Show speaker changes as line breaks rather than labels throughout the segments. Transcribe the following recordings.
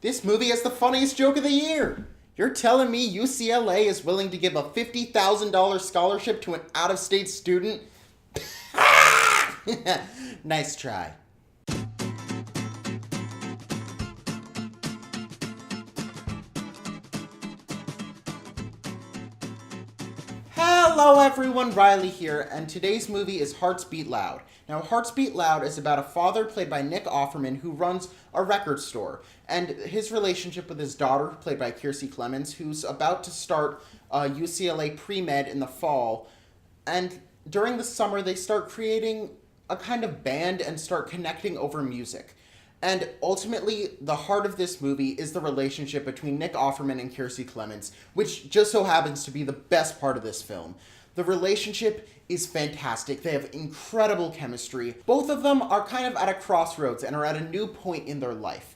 This movie has the funniest joke of the year. You're telling me UCLA is willing to give a $50,000 scholarship to an out-of-state student? Nice try. Hello everyone, Riley here, and today's movie is Hearts Beat Loud. Now, Hearts Beat Loud is about a father played by Nick Offerman who runs a record store, and his relationship with his daughter, played by Kiersey Clemons, who's about to start UCLA pre-med in the fall, and during the summer they start creating a kind of band and start connecting over music. And ultimately, the heart of this movie is the relationship between Nick Offerman and Kiersey Clemons, which just so happens to be the best part of this film. The relationship is fantastic. They have incredible chemistry. Both of them are kind of at a crossroads and are at a new point in their life.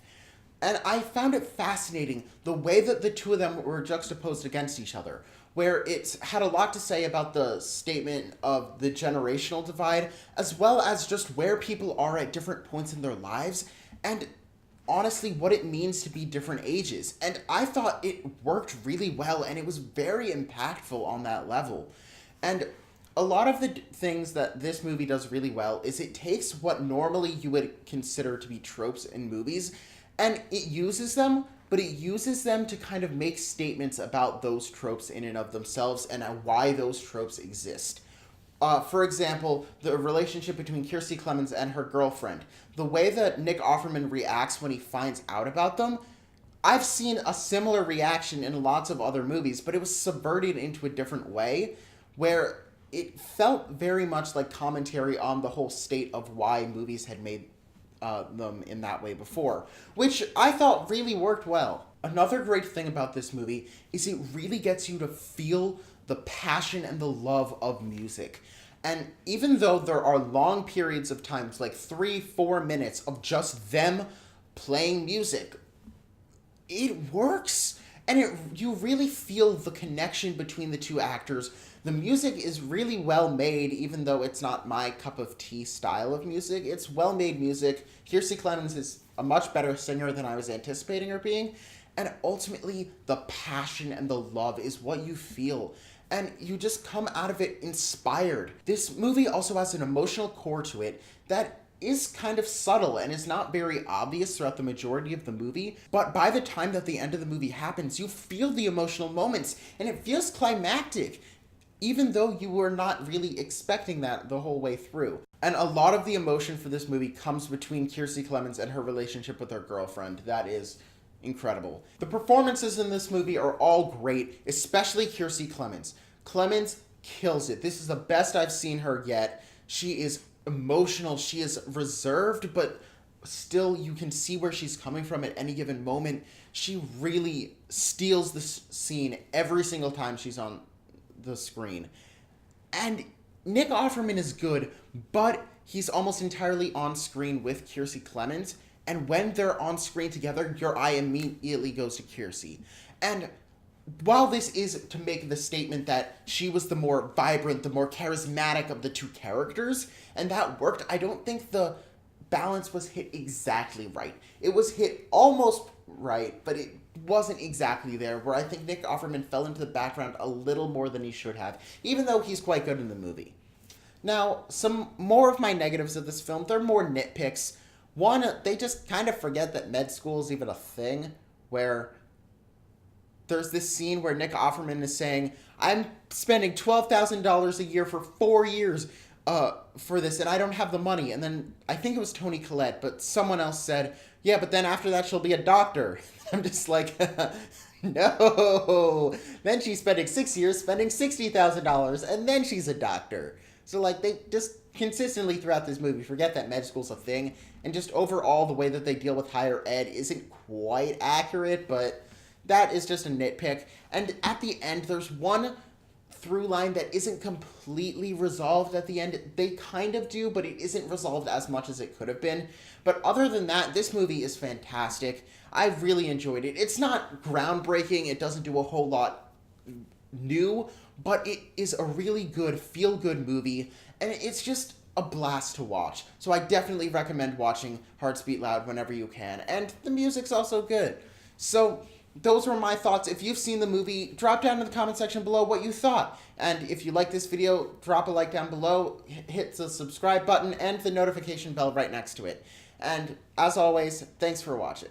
And I found it fascinating the way that the two of them were juxtaposed against each other, where it's had a lot to say about the statement of the generational divide, as well as just where people are at different points in their lives, and honestly what it means to be different ages. And I thought it worked really well, and it was very impactful on that level. And a lot of the things that this movie does really well is it takes what normally you would consider to be tropes in movies, and it uses them, but it uses them to kind of make statements about those tropes in and of themselves and why those tropes exist. For example, the relationship between Kiersey Clemons and her girlfriend. The way that Nick Offerman reacts when he finds out about them, I've seen a similar reaction in lots of other movies, but it was subverted into a different way, where it felt very much like commentary on the whole state of why movies had made them in that way before, which I thought really worked well. Another great thing about this movie is it really gets you to feel the passion and the love of music. And even though there are long periods of times, like 3-4 minutes of just them playing music, it works. And you really feel the connection between the two actors. The music is really well made, even though it's not my cup of tea style of music. It's well made music. Kiersey Clemons is a much better singer than I was anticipating her being. And ultimately, the passion and the love is what you feel. And you just come out of it inspired. This movie also has an emotional core to it that is kind of subtle and is not very obvious throughout the majority of the movie, but by the time that the end of the movie happens, you feel the emotional moments, and it feels climactic, even though you were not really expecting that the whole way through. And a lot of the emotion for this movie comes between Kiersey Clemons and her relationship with her girlfriend. That is incredible. The performances in this movie are all great, especially Kiersey Clemons. Clemons kills it. This is the best I've seen her yet. She is emotional, she is reserved, but still you can see where she's coming from at any given moment. She really steals this scene every single time she's on the screen. And Nick Offerman is good, but he's almost entirely on screen with Kiersey Clemons, and when they're on screen together, your eye immediately goes to Kiersey. And while this is to make the statement that she was the more vibrant, the more charismatic of the two characters, and that worked, I don't think the balance was hit exactly right. It was hit almost right, but it wasn't exactly there, where I think Nick Offerman fell into the background a little more than he should have, even though he's quite good in the movie. Now, some more of my negatives of this film, they're more nitpicks. One, they just kind of forget that med school is even a thing, where there's this scene where Nick Offerman is saying, I'm spending $12,000 a year for 4 years for this, and I don't have the money. And then, I think it was Toni Collette, but someone else said, yeah, but then after that she'll be a doctor. I'm just like, no. Then she's spending 6 years spending $60,000, and then she's a doctor. So, like, they just consistently throughout this movie forget that med school's a thing, and just overall the way that they deal with higher ed isn't quite accurate, but that is just a nitpick. And at the end, there's one through line that isn't completely resolved at the end. They kind of do, but it isn't resolved as much as it could have been. But other than that, this movie is fantastic. I really enjoyed it. It's not groundbreaking. It doesn't do a whole lot new, but it is a really good, feel-good movie, and it's just a blast to watch. So I definitely recommend watching Hearts Beat Loud whenever you can, and the music's also good. So those were my thoughts. If you've seen the movie, drop down in the comment section below what you thought. And if you like this video, drop a like down below, hit the subscribe button and the notification bell right next to it. And as always, thanks for watching.